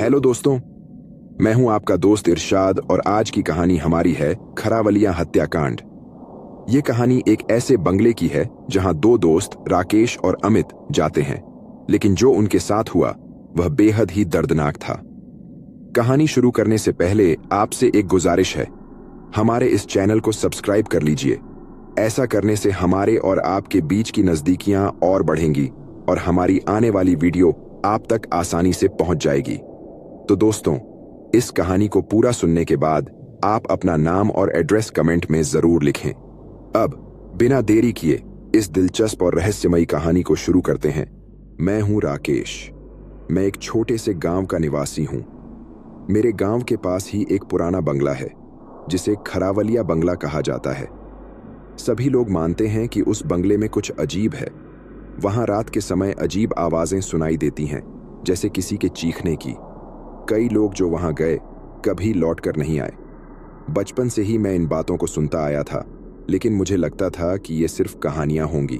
Hello दोस्तों, मैं हूं आपका दोस्त इरशाद और आज की कहानी हमारी है खरावलिया हत्याकांड। ये कहानी एक ऐसे बंगले की है जहां दो दोस्त राकेश और अमित जाते हैं, लेकिन जो उनके साथ हुआ वह बेहद ही दर्दनाक था। कहानी शुरू करने से पहले आपसे एक गुजारिश है, हमारे इस चैनल को सब्सक्राइब कर लीजिए। ऐसा करने से हमारे और आपके बीच की नजदीकियां और बढ़ेंगी और हमारी आने वाली वीडियो आप तक आसानी से पहुंच जाएगी। तो दोस्तों, इस कहानी को पूरा सुनने के बाद आप अपना नाम और एड्रेस कमेंट में जरूर लिखें। अब बिना देरी किए इस दिलचस्प और रहस्यमयी कहानी को शुरू करते हैं। मैं हूं राकेश। मैं एक छोटे से गांव का निवासी हूं। मेरे गांव के पास ही एक पुराना बंगला है जिसे खरावलिया बंगला कहा जाता है। सभी लोग मानते हैं कि उस बंगले में कुछ अजीब है। वहां रात के समय अजीब आवाजें सुनाई देती हैं, जैसे किसी के चीखने की। कई लोग जो वहां गए कभी लौट कर नहीं आए। बचपन से ही मैं इन बातों को सुनता आया था, लेकिन मुझे लगता था कि ये सिर्फ कहानियां होंगी।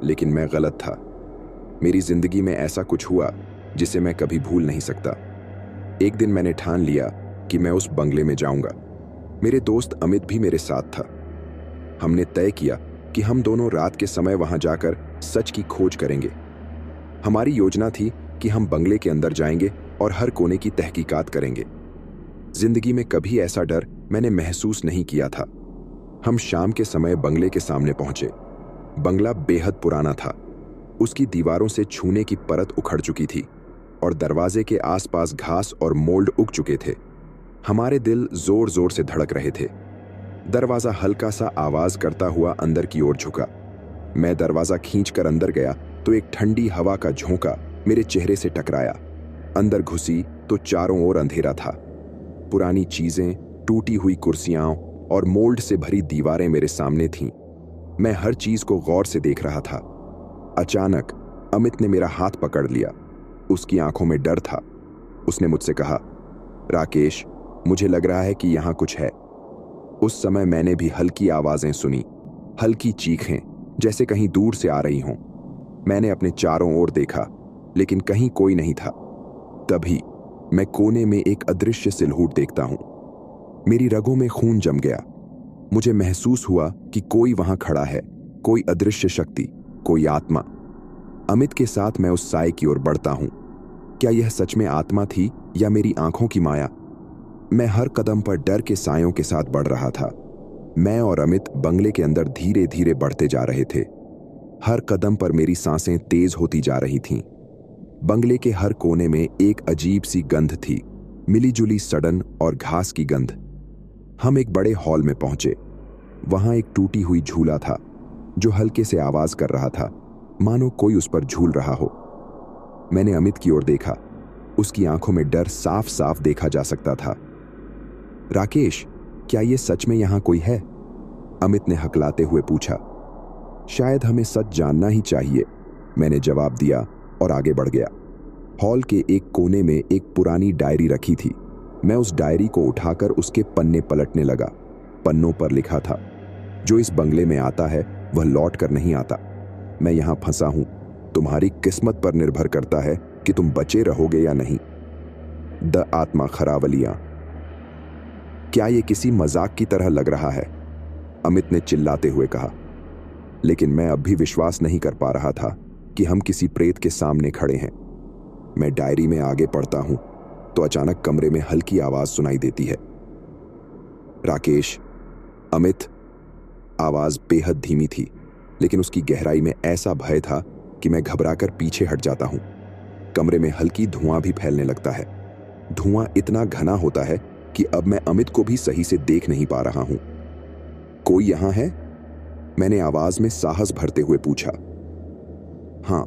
लेकिन मैं गलत था। मेरी जिंदगी में ऐसा कुछ हुआ जिसे मैं कभी भूल नहीं सकता। एक दिन मैंने ठान लिया कि मैं उस बंगले में जाऊंगा। मेरे दोस्त अमित भी मेरे साथ था। हमने तय किया कि हम दोनों रात के समय वहां जाकर सच की खोज करेंगे। हमारी योजना थी कि हम बंगले के अंदर जाएंगे और हर कोने की तहकीकात करेंगे। जिंदगी में कभी ऐसा डर मैंने महसूस नहीं किया था। हम शाम के समय बंगले के सामने पहुंचे। बंगला बेहद पुराना था। उसकी दीवारों से छूने की परत उखड़ चुकी थी और दरवाजे के आसपास घास और मोल्ड उग चुके थे। हमारे दिल जोर जोर से धड़क रहे थे। दरवाजा हल्का सा आवाज करता हुआ अंदर की ओर झुका। मैं दरवाजा खींचकर अंदर गया तो एक ठंडी हवा का झोंका मेरे चेहरे से टकराया। अंदर घुसी तो चारों ओर अंधेरा था। पुरानी चीजें, टूटी हुई कुर्सियां और मोल्ड से भरी दीवारें मेरे सामने थीं। मैं हर चीज को गौर से देख रहा था। अचानक अमित ने मेरा हाथ पकड़ लिया। उसकी आंखों में डर था। उसने मुझसे कहा, राकेश, मुझे लग रहा है कि यहां कुछ है। उस समय मैंने भी हल्की आवाजें सुनी, हल्की चीखें, जैसे कहीं दूर से आ रही हों। मैंने अपने चारों ओर देखा, लेकिन कहीं कोई नहीं था। तभी मैं कोने में एक अदृश्य सिलहूट देखता हूं। मेरी रगों में खून जम गया। मुझे महसूस हुआ कि कोई वहां खड़ा है, कोई अदृश्य शक्ति, कोई आत्मा। अमित के साथ मैं उस साए की ओर बढ़ता हूं। क्या यह सच में आत्मा थी या मेरी आंखों की माया? मैं हर कदम पर डर के सायों के साथ बढ़ रहा था। मैं और अमित बंगले के अंदर धीरे धीरे बढ़ते जा रहे थे। हर कदम पर मेरी सांसें तेज होती जा रही थीं। बंगले के हर कोने में एक अजीब सी गंध थी, मिलीजुली सड़न और घास की गंध। हम एक बड़े हॉल में पहुंचे। वहां एक टूटी हुई झूला था जो हल्के से आवाज कर रहा था, मानो कोई उस पर झूल रहा हो। मैंने अमित की ओर देखा। उसकी आंखों में डर साफ साफ देखा जा सकता था। राकेश, क्या यह सच में यहां कोई है? अमित ने हकलाते हुए पूछा। शायद हमें सच जानना ही चाहिए, मैंने जवाब दिया और आगे बढ़ गया। हॉल के एक कोने में एक पुरानी डायरी रखी थी। मैं उस डायरी को उठाकर उसके पन्ने पलटने लगा। पन्नों पर लिखा था, जो इस बंगले में आता है वह लौट कर नहीं आता। मैं यहां फंसा हूं। तुम्हारी किस्मत पर निर्भर करता है कि तुम बचे रहोगे या नहीं। द आत्मा खरावलिया। क्या यह किसी मजाक की तरह लग रहा है? अमित ने चिल्लाते हुए कहा। लेकिन मैं अब भी विश्वास नहीं कर पा रहा था कि हम किसी प्रेत के सामने खड़े हैं। मैं डायरी में आगे पढ़ता हूं तो अचानक कमरे में हल्की आवाज सुनाई देती है, राकेश, अमित। आवाज बेहद धीमी थी, लेकिन उसकी गहराई में ऐसा भय था कि मैं घबराकर पीछे हट जाता हूं। कमरे में हल्की धुआं भी फैलने लगता है। धुआं इतना घना होता है कि अब मैं अमित को भी सही से देख नहीं पा रहा हूं। कोई यहां है? मैंने आवाज में साहस भरते हुए पूछा। हां,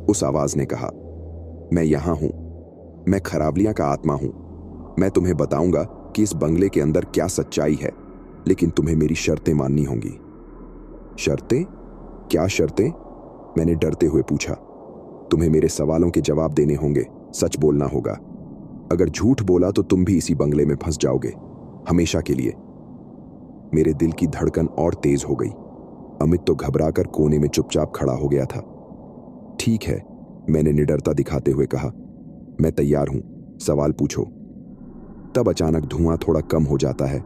उस आवाज ने कहा, मैं यहां हूं। मैं खरावलिया का आत्मा हूं। मैं तुम्हें बताऊंगा कि इस बंगले के अंदर क्या सच्चाई है, लेकिन तुम्हें मेरी शर्तें माननी होंगी। शर्तें? क्या शर्तें? मैंने डरते हुए पूछा। तुम्हें मेरे सवालों के जवाब देने होंगे, सच बोलना होगा। अगर झूठ बोला तो तुम भी इसी बंगले में फंस जाओगे, हमेशा के लिए। मेरे दिल की धड़कन और तेज हो गई। अमित तो घबराकर कोने में चुपचाप खड़ा हो गया था। ठीक है, मैंने निडरता दिखाते हुए कहा, मैं तैयार हूं। सवाल पूछो। तब अचानक धुआं थोड़ा कम हो जाता है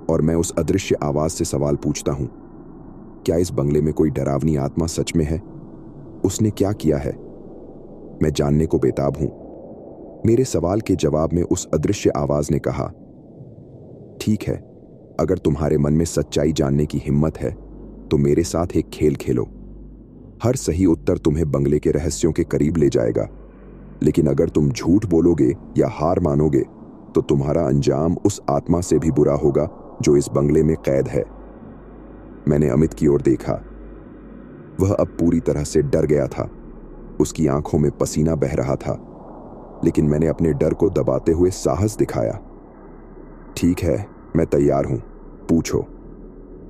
और मैं उस अदृश्य आवाज से सवाल पूछता हूं, क्या इस बंगले में कोई डरावनी आत्मा सच में है? उसने क्या किया है? मैं जानने को बेताब हूं। मेरे सवाल के जवाब में उस अदृश्य आवाज ने कहा, ठीक है, अगर तुम्हारे मन में सच्चाई जानने की हिम्मत है तो मेरे साथ एक खेल खेलो। हर सही उत्तर तुम्हें बंगले के रहस्यों के करीब ले जाएगा, लेकिन अगर तुम झूठ बोलोगे या हार मानोगे तो तुम्हारा अंजाम उस आत्मा से भी बुरा होगा जो इस बंगले में कैद है। मैंने अमित की ओर देखा। वह अब पूरी तरह से डर गया था। उसकी आंखों में पसीना बह रहा था, लेकिन मैंने अपने डर को दबाते हुए साहस दिखाया। ठीक है, मैं तैयार हूं, पूछो।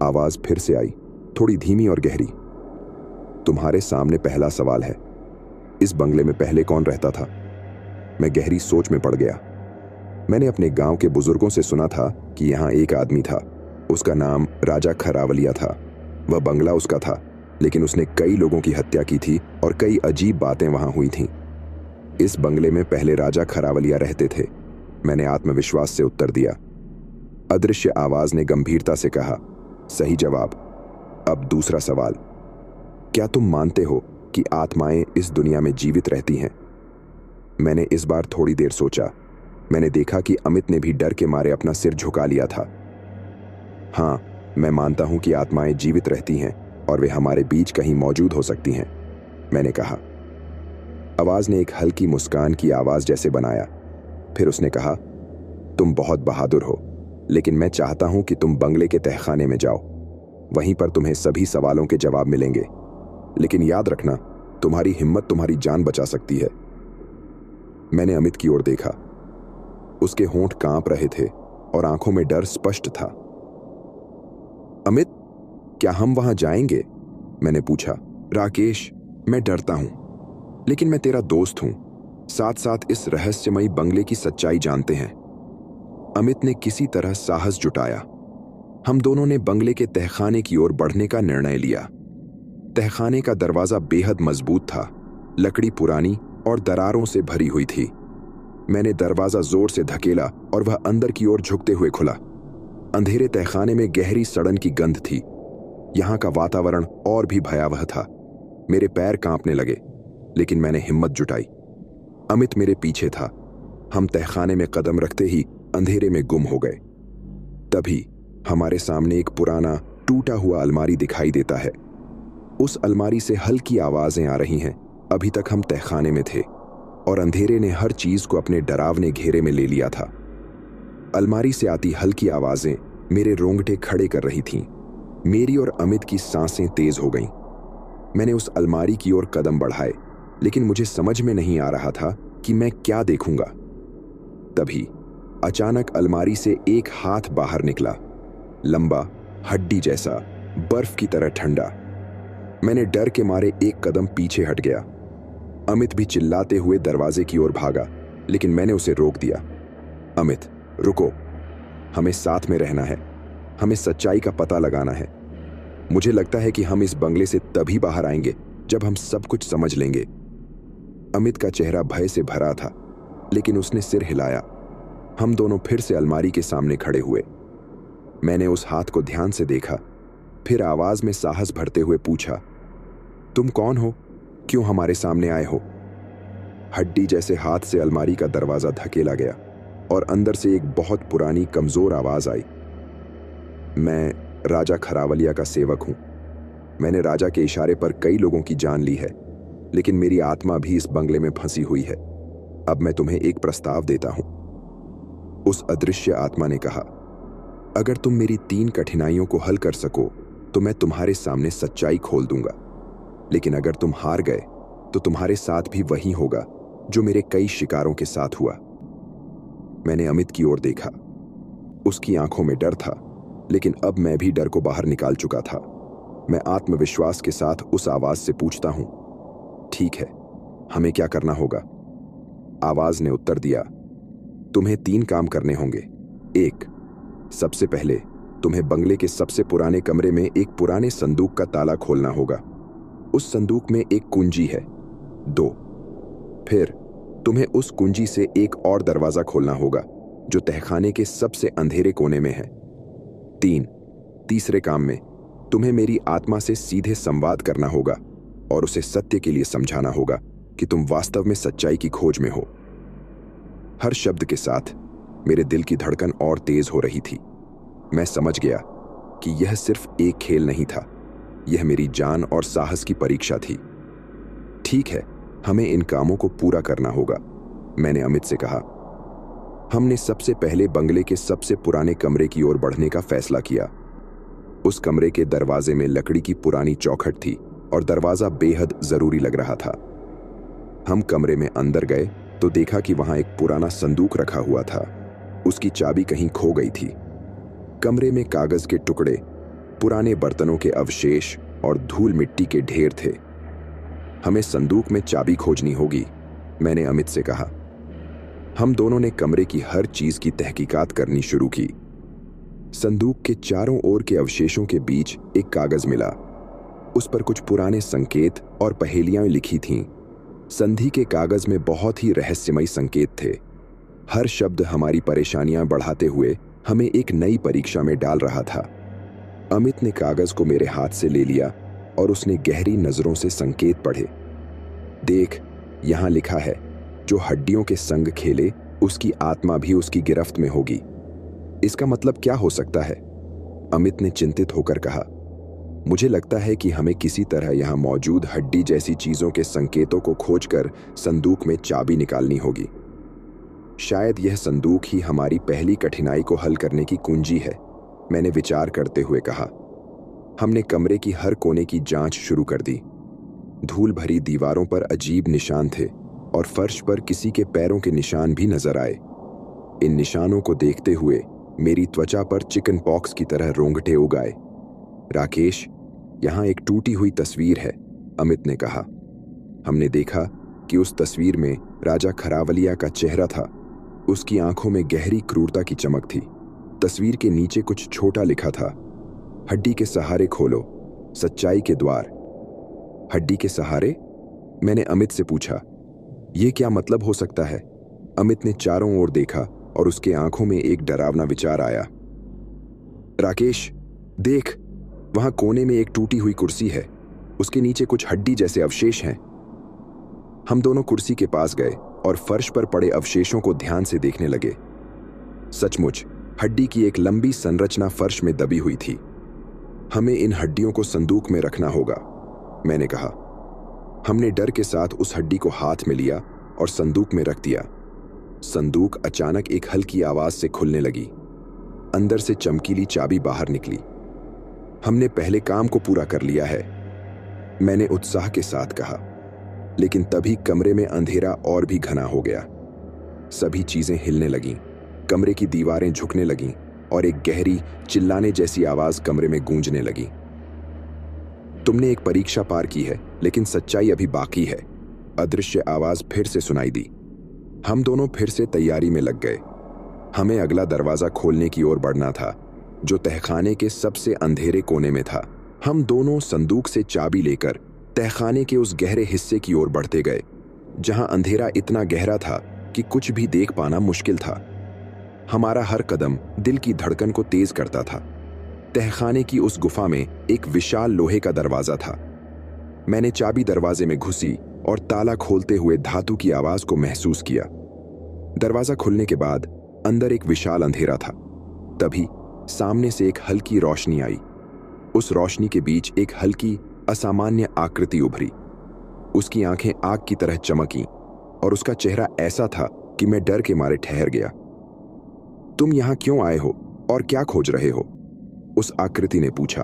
आवाज फिर से आई, थोड़ी धीमी और गहरी। तुम्हारे सामने पहला सवाल है, इस बंगले में पहले कौन रहता था? मैं गहरी सोच में पड़ गया। मैंने अपने गांव के बुजुर्गों से सुना था कि यहां एक आदमी था। उसका नाम राजा खरावलिया था। वह बंगला उसका था, लेकिन उसने कई लोगों की हत्या की थी और कई अजीब बातें वहां हुई थीं। इस बंगले में पहले राजा खरावलिया रहते थे, मैंने आत्मविश्वास से उत्तर दिया। अदृश्य आवाज ने गंभीरता से कहा, सही जवाब। अब दूसरा सवाल, क्या तुम मानते हो कि आत्माएं इस दुनिया में जीवित रहती हैं? मैंने इस बार थोड़ी देर सोचा। मैंने देखा कि अमित ने भी डर के मारे अपना सिर झुका लिया था। हां, मैं मानता हूं कि आत्माएं जीवित रहती हैं और वे हमारे बीच कहीं मौजूद हो सकती हैं, मैंने कहा। आवाज ने एक हल्की मुस्कान की आवाज जैसे बनाया। फिर उसने कहा, तुम बहुत बहादुर हो, लेकिन मैं चाहता हूं कि तुम बंगले के तहखाने में जाओ। वहीं पर तुम्हें सभी सवालों के जवाब मिलेंगे, लेकिन याद रखना, तुम्हारी हिम्मत तुम्हारी जान बचा सकती है। मैंने अमित की ओर देखा। उसके होंठ कांप रहे थे और आंखों में डर स्पष्ट था। अमित, क्या हम वहां जाएंगे? मैंने पूछा। राकेश, मैं डरता हूं, लेकिन मैं तेरा दोस्त हूं। साथ साथ इस रहस्यमयी बंगले की सच्चाई जानते हैं। अमित ने किसी तरह साहस जुटाया। हम दोनों ने बंगले के तहखाने की ओर बढ़ने का निर्णय लिया। तहखाने का दरवाजा बेहद मजबूत था, लकड़ी पुरानी और दरारों से भरी हुई थी। मैंने दरवाजा जोर से धकेला और वह अंदर की ओर झुकते हुए खुला। अंधेरे तहखाने में गहरी सड़न की गंध थी। यहां का वातावरण और भी भयावह था। मेरे पैर कांपने लगे, लेकिन मैंने हिम्मत जुटाई। अमित मेरे पीछे था। हम तहखाने में कदम रखते ही अंधेरे में गुम हो गए। तभी हमारे सामने एक पुराना टूटा हुआ अलमारी दिखाई देता है। उस अलमारी से हल्की आवाजें आ रही हैं। अभी तक हम तहखाने में थे और अंधेरे ने हर चीज को अपने डरावने घेरे में ले लिया था। अलमारी से आती हल्की आवाजें मेरे रोंगटे खड़े कर रही थीं। मेरी और अमित की सांसें तेज हो गईं। मैंने उस अलमारी की ओर कदम बढ़ाए, लेकिन मुझे समझ में नहीं आ रहा था कि मैं क्या देखूंगा। तभी अचानक अलमारी से एक हाथ बाहर निकला, लंबा, हड्डी जैसा, बर्फ की तरह ठंडा। मैंने डर के मारे एक कदम पीछे हट गया। अमित भी चिल्लाते हुए दरवाजे की ओर भागा, लेकिन मैंने उसे रोक दिया। अमित, रुको, हमें साथ में रहना है। हमें सच्चाई का पता लगाना है। मुझे लगता है कि हम इस बंगले से तभी बाहर आएंगे जब हम सब कुछ समझ लेंगे। अमित का चेहरा भय से भरा था, लेकिन उसने सिर हिलाया। हम दोनों फिर से अलमारी के सामने खड़े हुए। मैंने उस हाथ को ध्यान से देखा, फिर आवाज में साहस भरते हुए पूछा, तुम कौन हो? क्यों हमारे सामने आए हो? हड्डी जैसे हाथ से अलमारी का दरवाजा धकेला गया और अंदर से एक बहुत पुरानी कमजोर आवाज आई। मैं राजा खरावलिया का सेवक हूं। मैंने राजा के इशारे पर कई लोगों की जान ली है, लेकिन मेरी आत्मा भी इस बंगले में फंसी हुई है। अब मैं तुम्हें एक प्रस्ताव देता हूं। उस अदृश्य आत्मा ने कहा, अगर तुम मेरी 3 कठिनाइयों को हल कर सको तो मैं तुम्हारे सामने सच्चाई खोल दूंगा, लेकिन अगर तुम हार गए तो तुम्हारे साथ भी वही होगा जो मेरे कई शिकारों के साथ हुआ। मैंने अमित की ओर देखा। उसकी आंखों में डर था, लेकिन अब मैं भी डर को बाहर निकाल चुका था। मैं आत्मविश्वास के साथ उस आवाज से पूछता हूं, ठीक है, हमें क्या करना होगा? आवाज ने उत्तर दिया, तुम्हें 3 काम करने होंगे। 1, सबसे पहले तुम्हें बंगले के सबसे पुराने कमरे में एक पुराने संदूक का ताला खोलना होगा। उस संदूक में एक कुंजी है। 2, फिर तुम्हें उस कुंजी से एक और दरवाजा खोलना होगा जो तहखाने के सबसे अंधेरे कोने में है। 3. तीसरे काम में तुम्हें मेरी आत्मा से सीधे संवाद करना होगा और उसे सत्य के लिए समझाना होगा कि तुम वास्तव में सच्चाई की खोज में हो। हर शब्द के साथ मेरे दिल की धड़कन और तेज हो रही थी। मैं समझ गया कि यह सिर्फ एक खेल नहीं था, यह मेरी जान और साहस की परीक्षा थी। ठीक है, हमें इन कामों को पूरा करना होगा, मैंने अमित से कहा। हमने सबसे पहले बंगले के सबसे पुराने कमरे की ओर बढ़ने का फैसला किया। उस कमरे के दरवाजे में लकड़ी की पुरानी चौखट थी और दरवाजा बेहद जरूरी लग रहा था। हम कमरे में अंदर गए तो देखा कि वहां एक पुराना संदूक रखा हुआ था। उसकी चाबी कहीं खो गई थी। कमरे में कागज के टुकड़े, पुराने बर्तनों के अवशेष और धूल मिट्टी के ढेर थे। हमें संदूक में चाबी खोजनी होगी, मैंने अमित से कहा। हम दोनों ने कमरे की हर चीज की तहकीकात करनी शुरू की। संदूक के चारों ओर के अवशेषों के बीच एक कागज मिला। उस पर कुछ पुराने संकेत और पहेलियां लिखी थीं। संधि के कागज में बहुत ही रहस्यमय संकेत थे। हर शब्द हमारी परेशानियां बढ़ाते हुए हमें एक नई परीक्षा में डाल रहा था। अमित ने कागज को मेरे हाथ से ले लिया और उसने गहरी नजरों से संकेत पढ़े। देख, यहां लिखा है, जो हड्डियों के संग खेले उसकी आत्मा भी उसकी गिरफ्त में होगी। इसका मतलब क्या हो सकता है? अमित ने चिंतित होकर कहा। मुझे लगता है कि हमें किसी तरह यहां मौजूद हड्डी जैसी चीजों के संकेतों को खोजकर संदूक में चाबी निकालनी होगी। शायद यह संदूक ही हमारी पहली कठिनाई को हल करने की कुंजी है, मैंने विचार करते हुए कहा। हमने कमरे की हर कोने की जांच शुरू कर दी। धूल भरी दीवारों पर अजीब निशान थे और फर्श पर किसी के पैरों के निशान भी नजर आए। इन निशानों को देखते हुए मेरी त्वचा पर चिकन पॉक्स की तरह रोंगटे उग आए। राकेश, यहां एक टूटी हुई तस्वीर है, अमित ने कहा। हमने देखा कि उस तस्वीर में राजा खरावलिया का चेहरा था। उसकी आंखों में गहरी क्रूरता की चमक थी। तस्वीर के नीचे कुछ छोटा लिखा था, हड्डी के सहारे खोलो, सच्चाई के द्वार। हड्डी के सहारे? मैंने अमित से पूछा। यह क्या मतलब हो सकता है? अमित ने चारों ओर देखा और उसके आंखों में एक डरावना विचार आया। राकेश, देख, वहां कोने में एक टूटी हुई कुर्सी है। उसके नीचे कुछ हड्डी जैसे अवशेष हैं। हम दोनों कुर्सी के पास गए और फर्श पर पड़े अवशेषों को ध्यान से देखने लगे। सचमुच हड्डी की एक लंबी संरचना फर्श में दबी हुई थी। हमें इन हड्डियों को संदूक में रखना होगा, मैंने कहा। हमने डर के साथ उस हड्डी को हाथ में लिया और संदूक में रख दिया। संदूक अचानक एक हल्की आवाज से खुलने लगी। अंदर से चमकीली चाबी बाहर निकली। हमने पहले काम को पूरा कर लिया है, मैंने उत्साह के साथ कहा। लेकिन तभी कमरे में अंधेरा और भी घना हो गया। सभी चीजें हिलने लगीं, कमरे की दीवारें झुकने लगीं और एक गहरी चिल्लाने जैसी आवाज कमरे में गूंजने लगी। तुमने एक परीक्षा पार की है, लेकिन सच्चाई अभी बाकी है, अदृश्य आवाज फिर से सुनाई दी। हम दोनों फिर से तैयारी में लग गए। हमें अगला दरवाजा खोलने की ओर बढ़ना था, जो तहखाने के सबसे अंधेरे कोने में था। हम दोनों संदूक से चाबी लेकर तहखाने के उस गहरे हिस्से की ओर बढ़ते गए, जहां अंधेरा इतना गहरा था कि कुछ भी देख पाना मुश्किल था। हमारा हर कदम दिल की धड़कन को तेज करता था। तहखाने की उस गुफा में एक विशाल लोहे का दरवाजा था। मैंने चाबी दरवाजे में घुसी और ताला खोलते हुए धातु की आवाज को महसूस किया। दरवाजा खुलने के बाद अंदर एक विशाल अंधेरा था। तभी सामने से एक हल्की रोशनी आई। उस रोशनी के बीच एक हल्की असामान्य आकृति उभरी। उसकी आंखें आग की तरह चमकीं और उसका चेहरा ऐसा था कि मैं डर के मारे ठहर गया। तुम यहां क्यों आए हो और क्या खोज रहे हो? उस आकृति ने पूछा।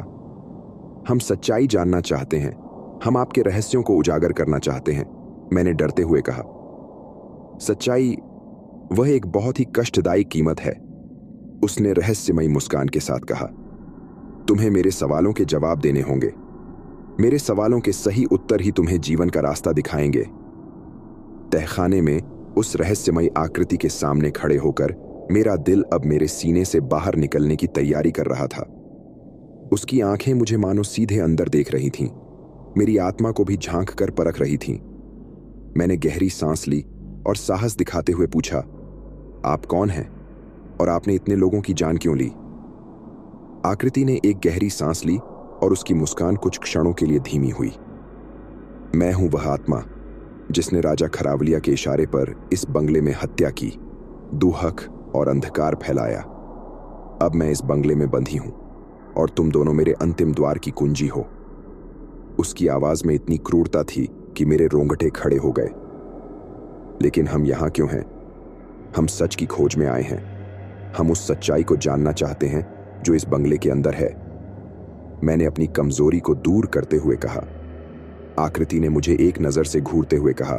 हम सच्चाई जानना चाहते हैं, हम आपके रहस्यों को उजागर करना चाहते हैं, मैंने डरते हुए कहा। सच्चाई, वह एक बहुत ही कष्टदायी कीमत है, उसने रहस्यमयी मुस्कान के साथ कहा। तुम्हें मेरे सवालों के जवाब देने होंगे। मेरे सवालों के सही उत्तर ही तुम्हें जीवन का रास्ता दिखाएंगे। तहखाने में उस रहस्यमयी आकृति के सामने खड़े होकर मेरा दिल अब मेरे सीने से बाहर निकलने की तैयारी कर रहा था। उसकी आंखें मुझे मानो सीधे अंदर देख रही थीं, मेरी आत्मा को भी झांक कर परख रही थीं। मैंने गहरी सांस ली और साहस दिखाते हुए पूछा, आप कौन हैं और आपने इतने लोगों की जान क्यों ली? आकृति ने एक गहरी सांस ली और उसकी मुस्कान कुछ क्षणों के लिए धीमी हुई। मैं हूं वह आत्मा जिसने राजा खरावलिया के इशारे पर इस बंगले में हत्या की, दुहक और अंधकार फैलाया। अब मैं इस बंगले में बंधी हूं और तुम दोनों मेरे अंतिम द्वार की कुंजी हो। उसकी आवाज में इतनी क्रूरता थी कि मेरे रोंगटे खड़े हो गए। लेकिन हम यहां क्यों हैं? हम सच की खोज में आए हैं। हम उस सच्चाई को जानना चाहते हैं जो इस बंगले के अंदर है। मैंने अपनी कमजोरी को दूर करते हुए कहा। आकृति ने मुझे एक नजर से घूरते हुए कहा,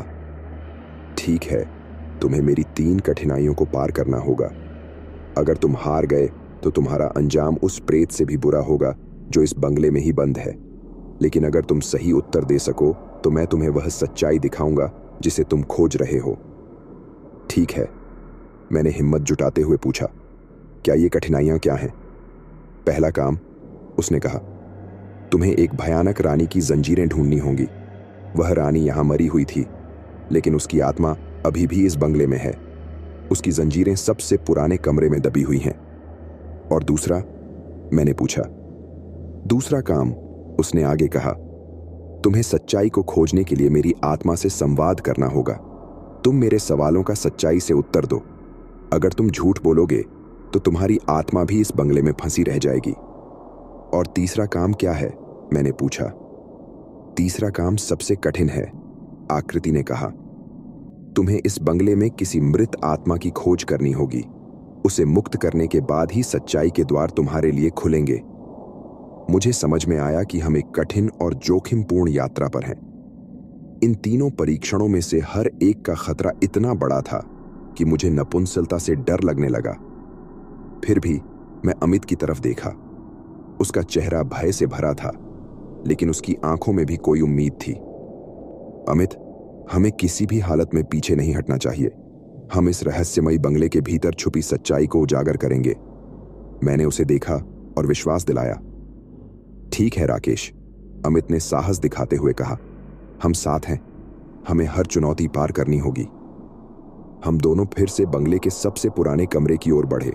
ठीक है, तुम्हें मेरी 3 कठिनाइयों को पार करना होगा। अगर तुम हार गए तो तुम्हारा अंजाम उस प्रेत से भी बुरा होगा जो इस बंगले में ही बंद है। लेकिन अगर तुम सही उत्तर दे सको तो मैं तुम्हें वह सच्चाई दिखाऊंगा जिसे तुम खोज रहे हो। ठीक है, मैंने हिम्मत जुटाते हुए पूछा, क्या ये कठिनाइयां क्या हैं? पहला काम, उसने कहा, तुम्हें एक भयानक रानी की जंजीरें ढूंढनी होंगी। वह रानी यहां मरी हुई थी, लेकिन उसकी आत्मा अभी भी इस बंगले में है। उसकी जंजीरें सबसे पुराने कमरे में दबी हुई हैं। और दूसरा, मैंने पूछा। दूसरा काम, उसने आगे कहा, तुम्हें सच्चाई को खोजने के लिए मेरी आत्मा से संवाद करना होगा। तुम मेरे सवालों का सच्चाई से उत्तर दो। अगर तुम झूठ बोलोगे तो तुम्हारी आत्मा भी इस बंगले में फंसी रह जाएगी। और तीसरा काम क्या है? मैंने पूछा। तीसरा काम सबसे कठिन है, आकृति ने कहा। तुम्हें इस बंगले में किसी मृत आत्मा की खोज करनी होगी। उसे मुक्त करने के बाद ही सच्चाई के द्वार तुम्हारे लिए खुलेंगे। मुझे समझ में आया कि हम एक कठिन और जोखिमपूर्ण यात्रा पर हैं। इन तीनों परीक्षणों में से हर एक का खतरा इतना बड़ा था कि मुझे नपुंसकता से डर लगने लगा। फिर भी मैं अमित की तरफ देखा। उसका चेहरा भय से भरा था, लेकिन उसकी आंखों में भी कोई उम्मीद थी। अमित, हमें किसी भी हालत में पीछे नहीं हटना चाहिए। हम इस रहस्यमयी बंगले के भीतर छुपी सच्चाई को उजागर करेंगे। मैंने उसे देखा और विश्वास दिलाया। ठीक है राकेश, अमित ने साहस दिखाते हुए कहा। हम साथ हैं। हमें हर चुनौती पार करनी होगी। हम दोनों फिर से बंगले के सबसे पुराने कमरे की ओर बढ़े।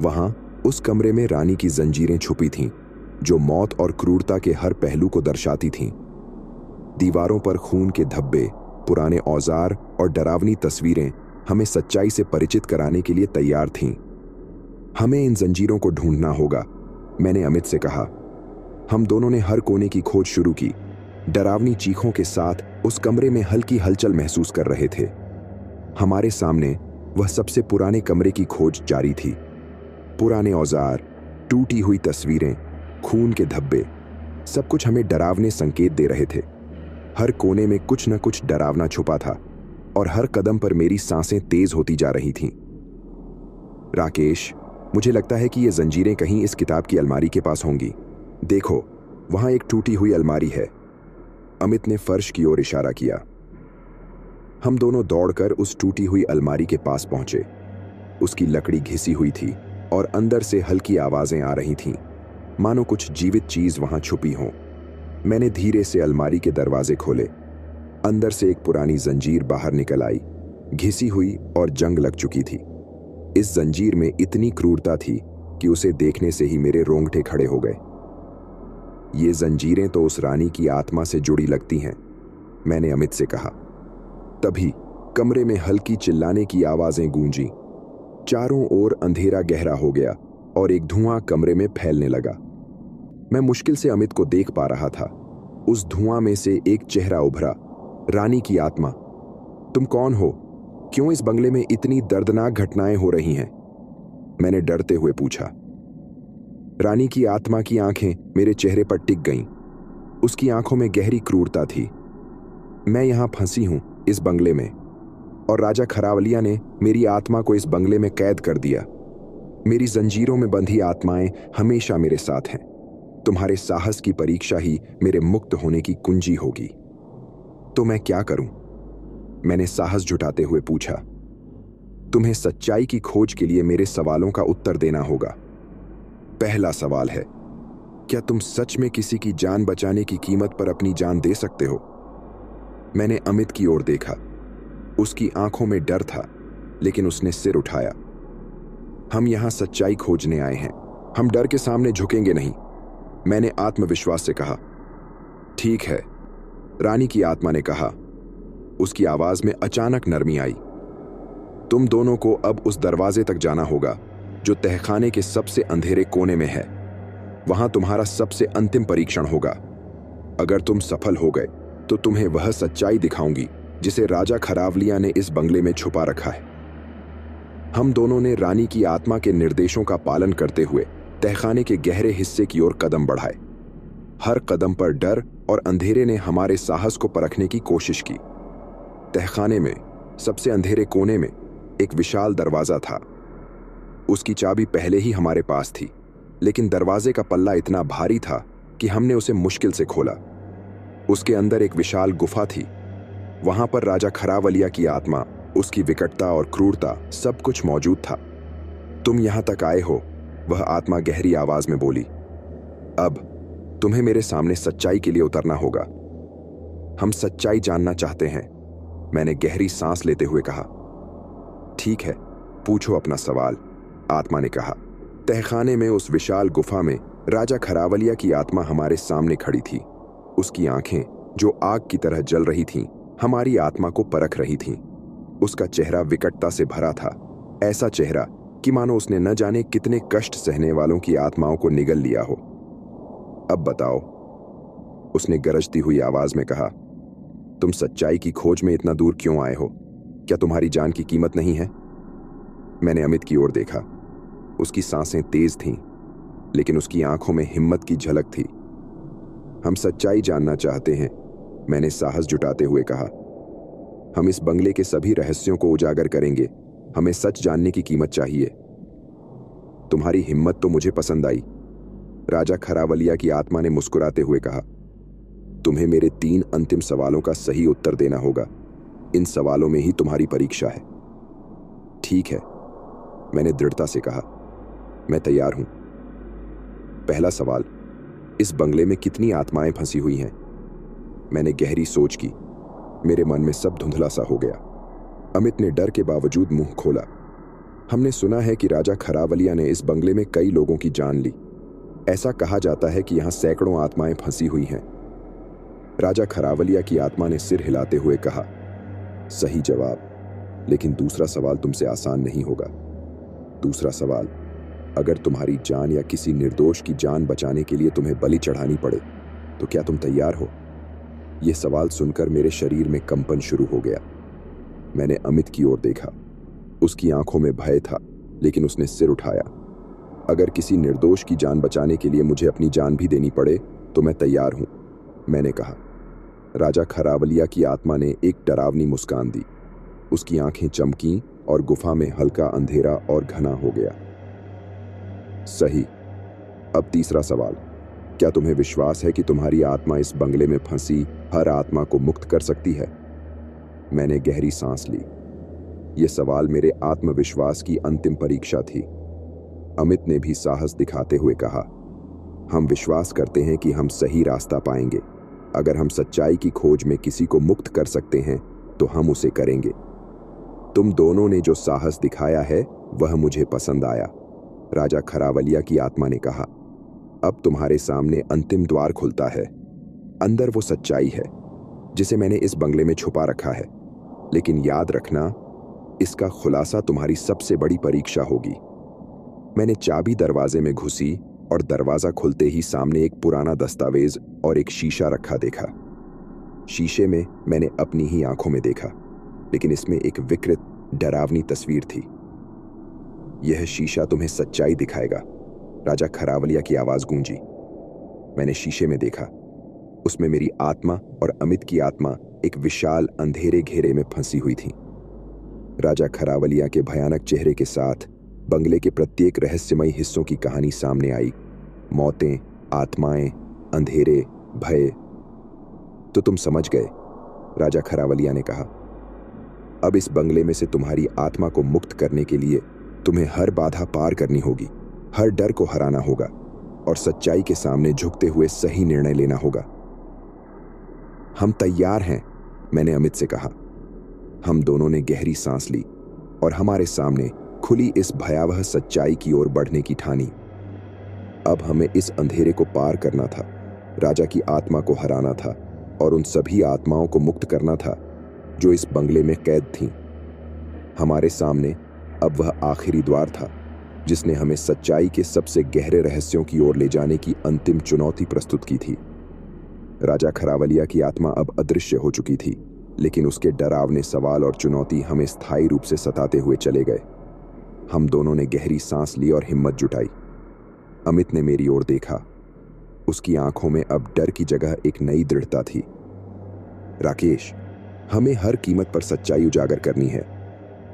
वहां उस कमरे में रानी की जंजीरें छुपी थीं, जो मौत और क्रूरता के हर पहलू को दर्शाती थीं। दीवारों पर खून के धब्बे, पुराने औजार और डरावनी तस्वीरें हमें सच्चाई से परिचित कराने के लिए तैयार थीं। हमें इन जंजीरों को ढूंढना होगा, मैंने अमित से कहा। हम दोनों ने हर कोने की खोज शुरू की। डरावनी चीखों के साथ उस कमरे में हल्की हलचल महसूस कर रहे थे। हमारे सामने वह सबसे पुराने कमरे की खोज जारी थी। पुराने औजार, टूटी हुई तस्वीरें, खून के धब्बे, सब कुछ हमें डरावने संकेत दे रहे थे। हर कोने में कुछ न कुछ डरावना छुपा था और हर कदम पर मेरी सांसें तेज होती जा रही थीं। राकेश, मुझे लगता है कि ये जंजीरें कहीं इस किताब की अलमारी के पास होंगी। देखो, वहां एक टूटी हुई अलमारी है। अमित ने फर्श की ओर इशारा किया। हम दोनों दौड़कर उस टूटी हुई अलमारी के पास पहुंचे। उसकी लकड़ी घिसी हुई थी और अंदर से हल्की आवाजें आ रही थीं, मानो कुछ जीवित चीज वहां छुपी हो। मैंने धीरे से अलमारी के दरवाजे खोले। अंदर से एक पुरानी जंजीर बाहर निकल आई, घिसी हुई और जंग लग चुकी थी। इस जंजीर में इतनी क्रूरता थी कि उसे देखने से ही मेरे रोंगटे खड़े हो गए। ये जंजीरें तो उस रानी की आत्मा से जुड़ी लगती हैं, मैंने अमित से कहा। तभी कमरे में हल्की चिल्लाने की आवाजें गूंजी। चारों ओर अंधेरा गहरा हो गया और एक धुआं कमरे में फैलने लगा। मैं मुश्किल से अमित को देख पा रहा था। उस धुआं में से एक चेहरा उभरा, रानी की आत्मा। तुम कौन हो? क्यों इस बंगले में इतनी दर्दनाक घटनाएं हो रही हैं? मैंने डरते हुए पूछा। रानी की आत्मा की आंखें मेरे चेहरे पर टिक गईं। उसकी आंखों में गहरी क्रूरता थी। मैं यहां फंसी हूं, इस बंगले में, और राजा खरावलिया ने मेरी आत्मा को इस बंगले में कैद कर दिया। मेरी जंजीरों में बंधी आत्माएं हमेशा मेरे साथ हैं। तुम्हारे साहस की परीक्षा ही मेरे मुक्त होने की कुंजी होगी। तो मैं क्या करूं? मैंने साहस जुटाते हुए पूछा। तुम्हें सच्चाई की खोज के लिए मेरे सवालों का उत्तर देना होगा। पहला सवाल है, क्या तुम सच में किसी की जान बचाने की कीमत पर अपनी जान दे सकते हो? मैंने अमित की ओर देखा। उसकी आंखों में डर था, लेकिन उसने सिर उठाया। हम यहां सच्चाई खोजने आए हैं, हम डर के सामने झुकेंगे नहीं, मैंने आत्मविश्वास से कहा। ठीक है, रानी की आत्मा ने कहा। उसकी आवाज में अचानक नरमी आई। तुम दोनों को अब उस दरवाजे तक जाना होगा जो तहखाने के सबसे अंधेरे कोने में है। वहां तुम्हारा सबसे अंतिम परीक्षण होगा। अगर तुम सफल हो गए तो तुम्हें वह सच्चाई दिखाऊंगी जिसे राजा खरावलिया ने इस बंगले में छुपा रखा है। हम दोनों ने रानी की आत्मा के निर्देशों का पालन करते हुए तहखाने के गहरे हिस्से की ओर कदम बढ़ाए। हर कदम पर डर और अंधेरे ने हमारे साहस को परखने की कोशिश की। तहखाने में सबसे अंधेरे कोने में एक विशाल दरवाजा था। उसकी चाबी पहले ही हमारे पास थी, लेकिन दरवाजे का पल्ला इतना भारी था कि हमने उसे मुश्किल से खोला। उसके अंदर एक विशाल गुफा थी। वहां पर राजा खरावलिया की आत्मा, उसकी विकटता और क्रूरता सब कुछ मौजूद था। तुम यहां तक आए हो, वह आत्मा गहरी आवाज में बोली। अब तुम्हें मेरे सामने सच्चाई के लिए उतरना होगा। हम सच्चाई जानना चाहते हैं, मैंने गहरी सांस लेते हुए कहा। ठीक है, पूछो अपना सवाल, आत्मा ने कहा। तहखाने में उस विशाल गुफा में राजा खरावलिया की आत्मा हमारे सामने खड़ी थी। उसकी आंखें जो आग की तरह जल रही थीं, हमारी आत्मा को परख रही थीं। उसका चेहरा विकटता से भरा था, ऐसा चेहरा कि मानो उसने न जाने कितने कष्ट सहने वालों की आत्माओं को निगल लिया हो। अब बताओ, उसने गरजती हुई आवाज में कहा। तुम सच्चाई की खोज में इतना दूर क्यों आए हो? क्या तुम्हारी जान की कीमत नहीं है? मैंने अमित की ओर देखा। उसकी सांसें तेज थीं, लेकिन उसकी आंखों में हिम्मत की झलक थी। हम सच्चाई जानना चाहते हैं, मैंने साहस जुटाते हुए कहा। हम इस बंगले के सभी रहस्यों को उजागर करेंगे। हमें सच जानने की कीमत चाहिए। तुम्हारी हिम्मत तो मुझे पसंद आई, राजा खरावलिया की आत्मा ने मुस्कुराते हुए कहा। तुम्हें मेरे 3 अंतिम सवालों का सही उत्तर देना होगा। इन सवालों में ही तुम्हारी परीक्षा है। ठीक है, मैंने दृढ़ता से कहा। मैं तैयार हूं। पहला सवाल, इस बंगले में कितनी आत्माएं फंसी हुई हैं? मैंने गहरी सोच की। मेरे मन में सब धुंधला सा हो गया। अमित ने डर के बावजूद मुंह खोला। हमने सुना है कि राजा खरावलिया ने इस बंगले में कई लोगों की जान ली। ऐसा कहा जाता है कि यहां सैकड़ों आत्माएं फंसी हुई हैं। राजा खरावलिया की आत्मा ने सिर हिलाते हुए कहा। सही जवाब, लेकिन दूसरा सवाल तुमसे आसान नहीं होगा। दूसरा सवाल, अगर तुम्हारी जान या किसी निर्दोष की जान बचाने के लिए तुम्हें बलि चढ़ानी पड़े तो क्या तुम तैयार हो? यह सवाल सुनकर मेरे शरीर में कंपन शुरू हो गया। मैंने अमित की ओर देखा। उसकी आंखों में भय था, लेकिन उसने सिर उठाया। अगर किसी निर्दोष की जान बचाने के लिए मुझे अपनी जान भी देनी पड़े तो मैं तैयार हूं, मैंने कहा। राजा खरावलिया की आत्मा ने एक डरावनी मुस्कान दी। उसकी आंखें चमकीं और गुफा में हल्का अंधेरा और घना हो गया। सही। अब तीसरा सवाल, क्या तुम्हें विश्वास है कि तुम्हारी आत्मा इस बंगले में फंसी हर आत्मा को मुक्त कर सकती है? मैंने गहरी सांस ली। यह सवाल मेरे आत्मविश्वास की अंतिम परीक्षा थी। अमित ने भी साहस दिखाते हुए कहा। हम विश्वास करते हैं कि हम सही रास्ता पाएंगे। अगर हम सच्चाई की खोज में किसी को मुक्त कर सकते हैं तो हम उसे करेंगे। तुम दोनों ने जो साहस दिखाया है वह मुझे पसंद आया, राजा खरावलिया की आत्मा ने कहा। अब तुम्हारे सामने अंतिम द्वार खुलता है। अंदर वो सच्चाई है जिसे मैंने इस बंगले में छुपा रखा है, लेकिन याद रखना, इसका खुलासा तुम्हारी सबसे बड़ी परीक्षा होगी। मैंने चाबी दरवाजे में घुसी और दरवाजा खुलते ही सामने एक पुराना दस्तावेज और एक शीशा रखा देखा। शीशे में मैंने अपनी ही आंखों में देखा, लेकिन इसमें एक विकृत, डरावनी तस्वीर थी। यह शीशा तुम्हें सच्चाई दिखाएगा, राजा खरावलिया की आवाज गूंजी। मैंने शीशे में देखा। उसमें मेरी आत्मा और अमित की आत्मा एक विशाल अंधेरे घेरे में फंसी हुई थी। राजा खरावलिया के भयानक चेहरे के साथ बंगले के प्रत्येक रहस्यमयी हिस्सों की कहानी सामने आई। मौतें, आत्माएं, अंधेरे, भय। तो तुम समझ गए, राजा खरावलिया ने कहा। अब इस बंगले में से तुम्हारी आत्मा को मुक्त करने के लिए तुम्हें हर बाधा पार करनी होगी, हर डर को हराना होगा और सच्चाई के सामने झुकते हुए सही निर्णय लेना होगा। हम तैयार हैं, मैंने अमित से कहा। हम दोनों ने गहरी सांस ली और हमारे सामने खुली इस भयावह सच्चाई की ओर बढ़ने की ठानी। अब हमें इस अंधेरे को पार करना था, राजा की आत्मा को हराना था और उन सभी आत्माओं को मुक्त करना था जो इस बंगले में कैद थीं। हमारे सामने अब वह आखिरी द्वार था जिसने हमें सच्चाई के सबसे गहरे रहस्यों की ओर ले जाने की अंतिम चुनौती प्रस्तुत की थी। राजा खरावलिया की आत्मा अब अदृश्य हो चुकी थी, लेकिन उसके डरावने सवाल और चुनौती हमें स्थायी रूप से सताते हुए चले गए। हम दोनों ने गहरी सांस ली और हिम्मत जुटाई। अमित ने मेरी ओर देखा। उसकी आंखों में अब डर की जगह एक नई दृढ़ता थी। राकेश, हमें हर कीमत पर सच्चाई उजागर करनी है।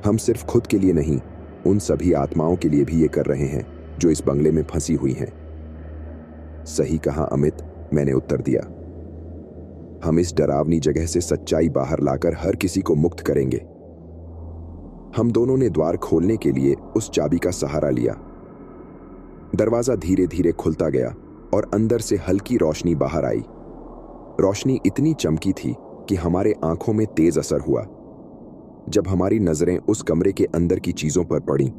हम सिर्फ खुद के लिए नहीं, उन सभी आत्माओं के लिए भी ये कर रहे हैं जो इस बंगले में फंसी हुई हैं। सही कहा अमित, मैंने उत्तर दिया। हम इस डरावनी जगह से सच्चाई बाहर लाकर हर किसी को मुक्त करेंगे। हम दोनों ने द्वार खोलने के लिए उस चाबी का सहारा लिया। दरवाजा धीरे धीरे खुलता गया और अंदर से हल्की रोशनी बाहर आई। रोशनी इतनी चमकी थी कि हमारे आंखों में तेज असर हुआ। जब हमारी नजरें उस कमरे के अंदर की चीजों पर पड़ीं,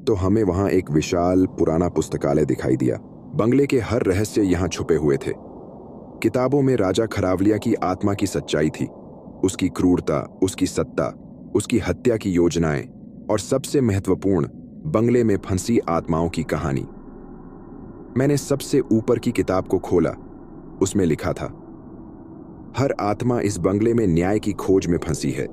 तो हमें वहां एक विशाल पुराना पुस्तकालय दिखाई दिया। बंगले के हर रहस्य यहां छुपे हुए थे। किताबों में राजा खरावलिया की आत्मा की सच्चाई थी, उसकी क्रूरता, उसकी सत्ता, उसकी हत्या की योजनाएं और सबसे महत्वपूर्ण, बंगले में फंसी आत्माओं की कहानी। मैंने सबसे ऊपर की किताब को खोला। उसमें लिखा था, हर आत्मा इस बंगले में न्याय की खोज में फंसी है।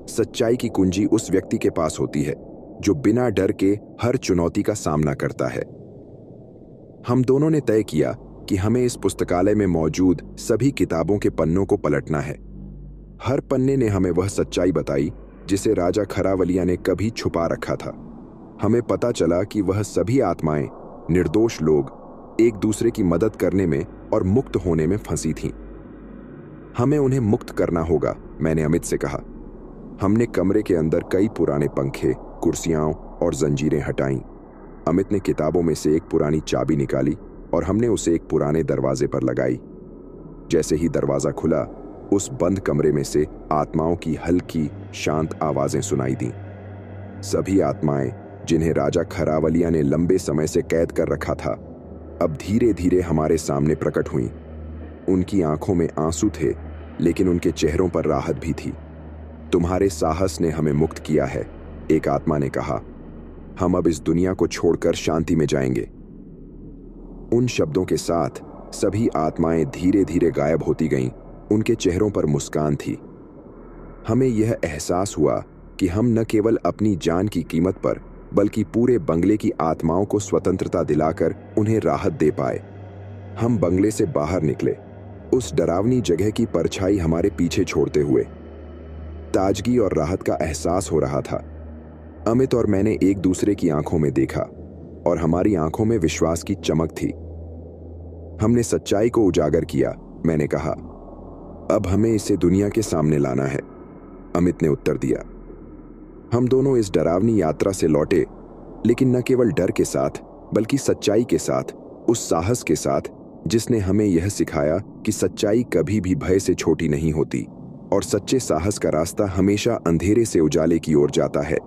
सच्चाई की कुंजी उस व्यक्ति के पास होती है जो बिना डर के हर चुनौती का सामना करता है। हम दोनों ने तय किया कि हमें इस पुस्तकालय में मौजूद सभी किताबों के पन्नों को पलटना है। हर पन्ने ने हमें वह सच्चाई बताई जिसे राजा खरावलिया ने कभी छुपा रखा था। हमें पता चला कि वह सभी आत्माएं, निर्दोष लोग, एक दूसरे की मदद करने में और मुक्त होने में फंसी थीं। हमें उन्हें मुक्त करना होगा, मैंने अमित से कहा। हमने कमरे के अंदर कई पुराने पंखे, कुर्सियां और जंजीरें हटाईं। अमित ने किताबों में से एक पुरानी चाबी निकाली और हमने उसे एक पुराने दरवाजे पर लगाई। जैसे ही दरवाजा खुला, उस बंद कमरे में से आत्माओं की हल्की, शांत आवाजें सुनाई दीं। सभी आत्माएं जिन्हें राजा खरावलिया ने लंबे समय से कैद कर रखा था, अब धीरे धीरे हमारे सामने प्रकट हुईं। उनकी आंखों में आंसू थे, लेकिन उनके चेहरों पर राहत भी थी। तुम्हारे साहस ने हमें मुक्त किया है, एक आत्मा ने कहा। हम अब इस दुनिया को छोड़कर शांति में जाएंगे। उन शब्दों के साथ सभी आत्माएं धीरे धीरे गायब होती गईं। उनके चेहरों पर मुस्कान थी। हमें यह एहसास हुआ कि हम न केवल अपनी जान की कीमत पर, बल्कि पूरे बंगले की आत्माओं को स्वतंत्रता दिलाकर उन्हें राहत दे पाए। हम बंगले से बाहर निकले, उस डरावनी जगह की परछाई हमारे पीछे छोड़ते हुए। ताजगी और राहत का एहसास हो रहा था। अमित और मैंने एक दूसरे की आंखों में देखा और हमारी आंखों में विश्वास की चमक थी। हमने सच्चाई को उजागर किया, मैंने कहा। अब हमें इसे दुनिया के सामने लाना है, अमित ने उत्तर दिया। हम दोनों इस डरावनी यात्रा से लौटे, लेकिन न केवल डर के साथ, बल्कि सच्चाई के साथ, उस साहस के साथ जिसने हमें यह सिखाया कि सच्चाई कभी भी भय से छोटी नहीं होती और सच्चे साहस का रास्ता हमेशा अंधेरे से उजाले की ओर जाता है।